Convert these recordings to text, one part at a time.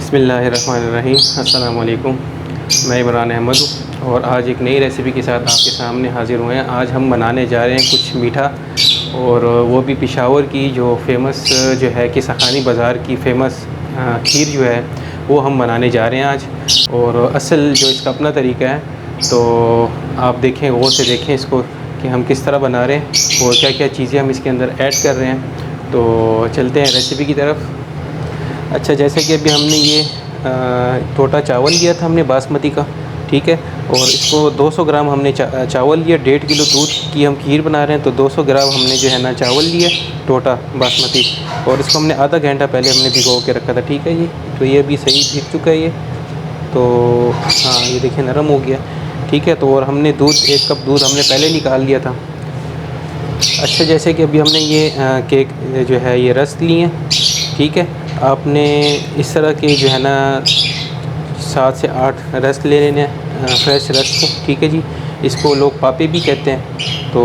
बिस्मिल्लाहिर्रहमानिर्रहीम। अस्सलाम वालेकुम। मैं इमरान अहमद हूँ और आज एक नई रेसिपी के साथ आपके सामने हाज़िर हुए हैं। आज हम बनाने जा रहे हैं कुछ मीठा, और वो भी पेशावर की जो फेमस जो है कि सखानी बाज़ार की फ़ेमस खीर जो है वो हम बनाने जा रहे हैं आज। और असल जो इसका अपना तरीका है, तो आप देखें, गौर से देखें इसको कि हम किस तरह बना रहे हैं और क्या क्या चीज़ें हम इसके अंदर ऐड कर रहे हैं। तो चलते हैं रेसिपी की तरफ। अच्छा, जैसे कि अभी हमने ये टोटा चावल लिया था हमने बासमती का, ठीक है। और इसको 200 ग्राम हमने चावल लिया। 1.5 किलो दूध की हम खीर बना रहे हैं, तो 200 ग्राम हमने जो है ना चावल लिया टोटा बासमती, और इसको हमने आधा घंटा पहले हमने भिगो के रखा था, ठीक है जी। तो ये अभी सही भीग चुका है ये, तो हाँ ये देखिए नरम हो गया, ठीक है। तो और हमने दूध 1 कप दूध हमने पहले निकाल लिया था। अच्छा, जैसे कि अभी हमने ये केक जो है ये रस लिए हैं, ठीक है। आपने इस तरह के जो है ना 7 से 8 रस ले लेने हैं, फ्रेश रस को, ठीक है जी। इसको लोग पापे भी कहते हैं, तो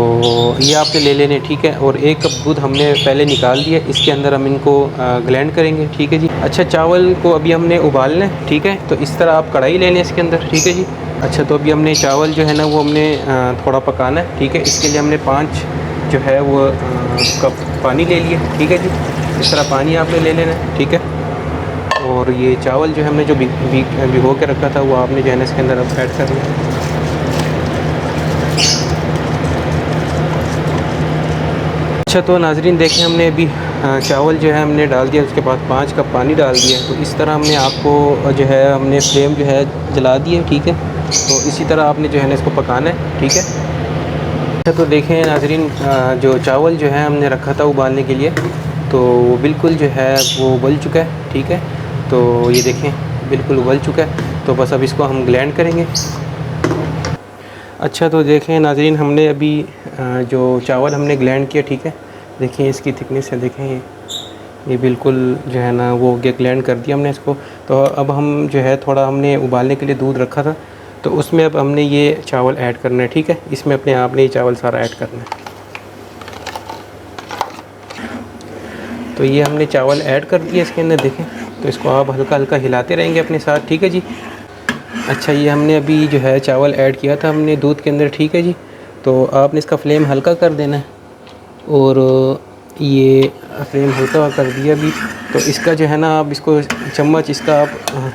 ये आपने ले लेने, ठीक है। और 1 कप दूध हमने पहले निकाल दिया, इसके अंदर हम इनको ग्लैंड करेंगे, ठीक है जी। अच्छा, चावल को अभी हमने उबालना है, ठीक है। तो इस तरह आप कढ़ाई ले लें इसके अंदर, ठीक है जी। अच्छा, तो अभी हमने चावल जो है ना वो हमने थोड़ा पकाना है, ठीक है। इसके लिए हमने 5 जो है वो कप पानी ले लिए, ठीक है जी। इस तरह पानी आपने ले लेना है, ठीक है। और ये चावल जो है हमने जो भिगो के रखा था वो आपने जो है ना इसके अंदर अब ऐड कर लिया। अच्छा, तो नाजरीन देखें, हमने अभी चावल जो है हमने डाल दिया, उसके बाद 5 कप पानी डाल दिया। तो इस तरह हमने आपको जो है हमने फ्लेम जो है जला दी है, ठीक है। तो इसी तरह आपने जो है ना इसको पकाना है, ठीक है। अच्छा, तो देखें नाजरीन, जो चावल जो है हमने रखा था उबालने के लिए, तो वो बिल्कुल जो है वो उबल चुका है, ठीक है। तो ये देखें बिल्कुल उबल चुका है, तो बस अब इसको हम ग्लैंड करेंगे। अच्छा, तो देखें नाजरीन, हमने अभी जो चावल हमने ग्लैंड किया, ठीक है। देखें इसकी थिकनेस है, देखें ये बिल्कुल जो है ना वो ग्लैंड कर दिया हमने इसको। तो अब हम जो है थोड़ा हमने उबालने के लिए दूध रखा था, तो उसमें अब हमने ये चावल ऐड करना है, ठीक है। इसमें अपने आपने ये चावल सारा ऐड करना है। तो ये हमने चावल ऐड कर दिया इसके अंदर, देखें। तो इसको आप हल्का हल्का हिलाते रहेंगे अपने साथ, ठीक है जी। अच्छा, ये हमने अभी जो है चावल ऐड किया था हमने दूध के अंदर, ठीक है जी। तो आपने इसका फ्लेम हल्का कर देना है, और ये फ्लेम हल्का कर दिया अभी। तो इसका जो है ना आप इसको चम्मच इसका आप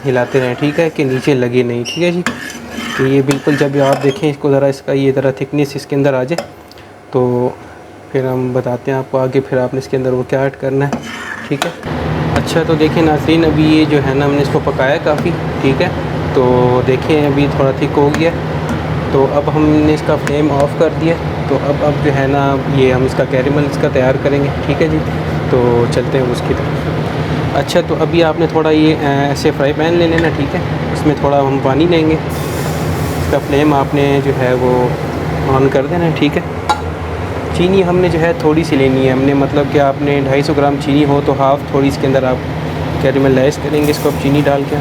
हिलाते रहें, ठीक है, कि नीचे लगे नहीं, ठीक है जी। तो ये बिल्कुल जब आप देखें इसको ज़रा इसका ये ज़रा थिकनेस इसके अंदर आ जाए, तो फिर हम बताते हैं आपको आगे, फिर आपने इसके अंदर वो क्या ऐड करना है, ठीक है। अच्छा, तो देखिए नाज़रीन, अभी ये जो है ना हमने इसको पकाया काफ़ी, ठीक है। तो देखिए अभी थोड़ा थिक हो गया, तो अब हमने इसका फ्लेम ऑफ कर दिया। तो अब जो है ना ये हम इसका कैरेमल इसका तैयार करेंगे, ठीक है जी। तो चलते हैं उसकी तरफ। अच्छा, तो अभी आपने थोड़ा ये ऐसे फ्राई पैन ले लेना, ठीक है। इसमें थोड़ा हम पानी लेंगे, इसका फ्लेम आपने जो है वो ऑन कर देना, ठीक है। चीनी हमने जो है थोड़ी सी लेनी है हमने, मतलब कि आपने 250 ग्राम चीनी हो तो हाफ़ थोड़ी इसके अंदर आप कैरेमलाइज करेंगे इसको अब चीनी डाल के,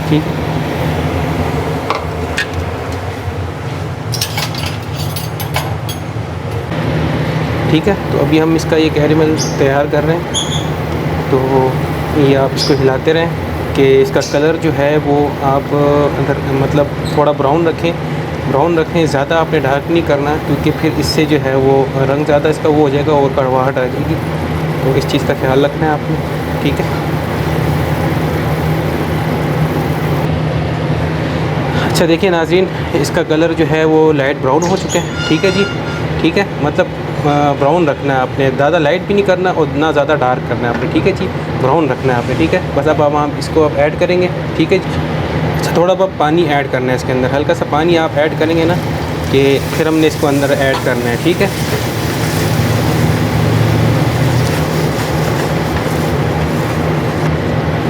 ठीक है। ठीक है, तो अभी हम इसका ये कैरेमल तैयार कर रहे हैं। तो ये आप इसको हिलाते रहें कि इसका कलर जो है वो आप अंदर मतलब थोड़ा ब्राउन रखें, ज़्यादा आपने डार्क नहीं करना, क्योंकि फिर इससे जो है वो रंग ज़्यादा इसका वो हो जाएगा और कड़वाहट आ जाएगी। तो इस चीज़ का ख्याल रखना है आपने, ठीक है। अच्छा, देखिए नाज़रीन, इसका कलर जो है वो लाइट ब्राउन हो चुका है, ठीक है जी, ठीक है। मतलब ब्राउन रखना है आपने, ज़्यादा लाइट भी नहीं करना और ना ज़्यादा डार्क करना है आपने, ठीक है जी। ब्राउन रखना है आपने, ठीक है। बस अब हम इसको अब ऐड करेंगे, ठीक है जी। अच्छा, थोड़ा बहुत पानी ऐड करना है इसके अंदर, हल्का सा पानी आप ऐड करेंगे ना, कि फिर हमने इसको अंदर ऐड करना है, ठीक है।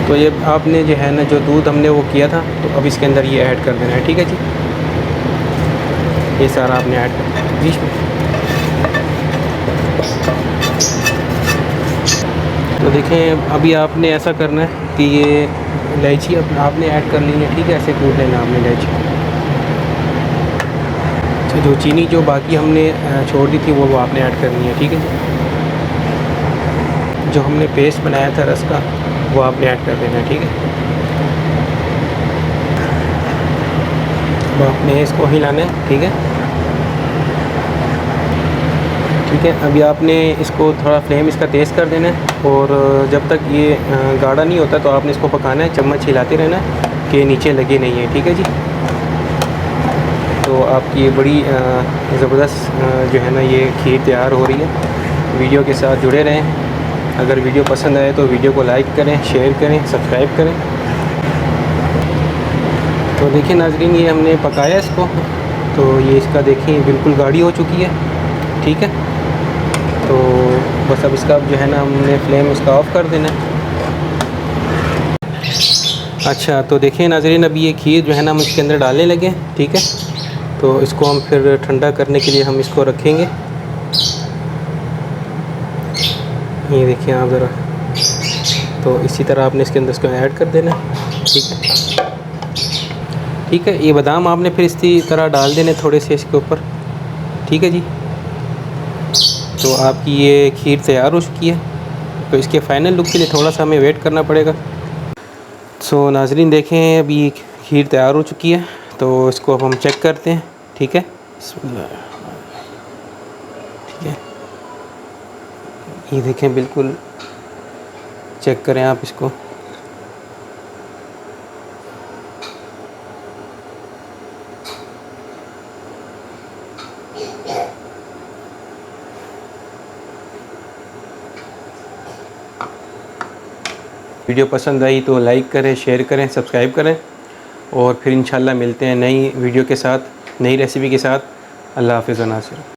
तो ये आपने जो है ना जो दूध हमने वो किया था, तो अब इसके अंदर ये ऐड कर देना है, ठीक है जी। ये सारा आपने ऐड कर देना बीच में। तो देखें अभी आपने ऐसा करना है कि ये इलायची आपने ऐड कर ली है, ठीक है। ऐसे कूट लेना आपने इलायची। अच्छा, जो चीनी जो बाकी हमने छोड़ दी थी वो आपने ऐड करनी है, ठीक है जी। जो हमने पेस्ट बनाया था रस का वो आपने ऐड कर देना है, ठीक है। अब आपने इसको हिलाना है, ठीक है। ठीक है, अभी आपने इसको थोड़ा फ्लेम इसका तेज़ कर देना है और जब तक ये गाढ़ा नहीं होता तो आपने इसको पकाना है, चम्मच हिलाते रहना है कि नीचे लगे नहीं है, ठीक है जी। तो आपकी ये बड़ी ज़बरदस्त जो है ना ये खीर तैयार हो रही है। वीडियो के साथ जुड़े रहें। अगर वीडियो पसंद आए तो वीडियो को लाइक करें, शेयर करें, सब्सक्राइब करें। तो देखिए नाज़रीन, ये हमने पकाया इसको, तो ये इसका देखिए बिल्कुल गाढ़ी हो चुकी है, ठीक है। तो बस अब इसका जो है ना हमने फ्लेम इसका ऑफ़ कर देना है। अच्छा, तो देखिए नाज़रीन, अब ये खीर जो है ना हम इसके अंदर डालने लगे, ठीक है। तो इसको हम फिर ठंडा करने के लिए हम इसको रखेंगे। ये देखिए आप ज़रा, तो इसी तरह आपने इसके अंदर इसको ऐड कर देना, ठीक है। ठीक है, ये बादाम आपने फिर इसी तरह डाल देने थोड़े से इसके ऊपर, ठीक है जी। तो आपकी ये खीर तैयार हो चुकी है। तो इसके फ़ाइनल लुक के लिए थोड़ा सा हमें वेट करना पड़ेगा। सो नाज़रीन देखें, अभी खीर तैयार हो चुकी है, तो इसको अब हम चेक करते हैं, ठीक है। ठीक है, ये देखें, बिल्कुल चेक करें आप इसको। वीडियो पसंद आई तो लाइक करें, शेयर करें, सब्सक्राइब करें और फिर इंशाल्लाह मिलते हैं नई वीडियो के साथ, नई रेसिपी के साथ। अल्लाह हाफ़िज़ नाज़रीन।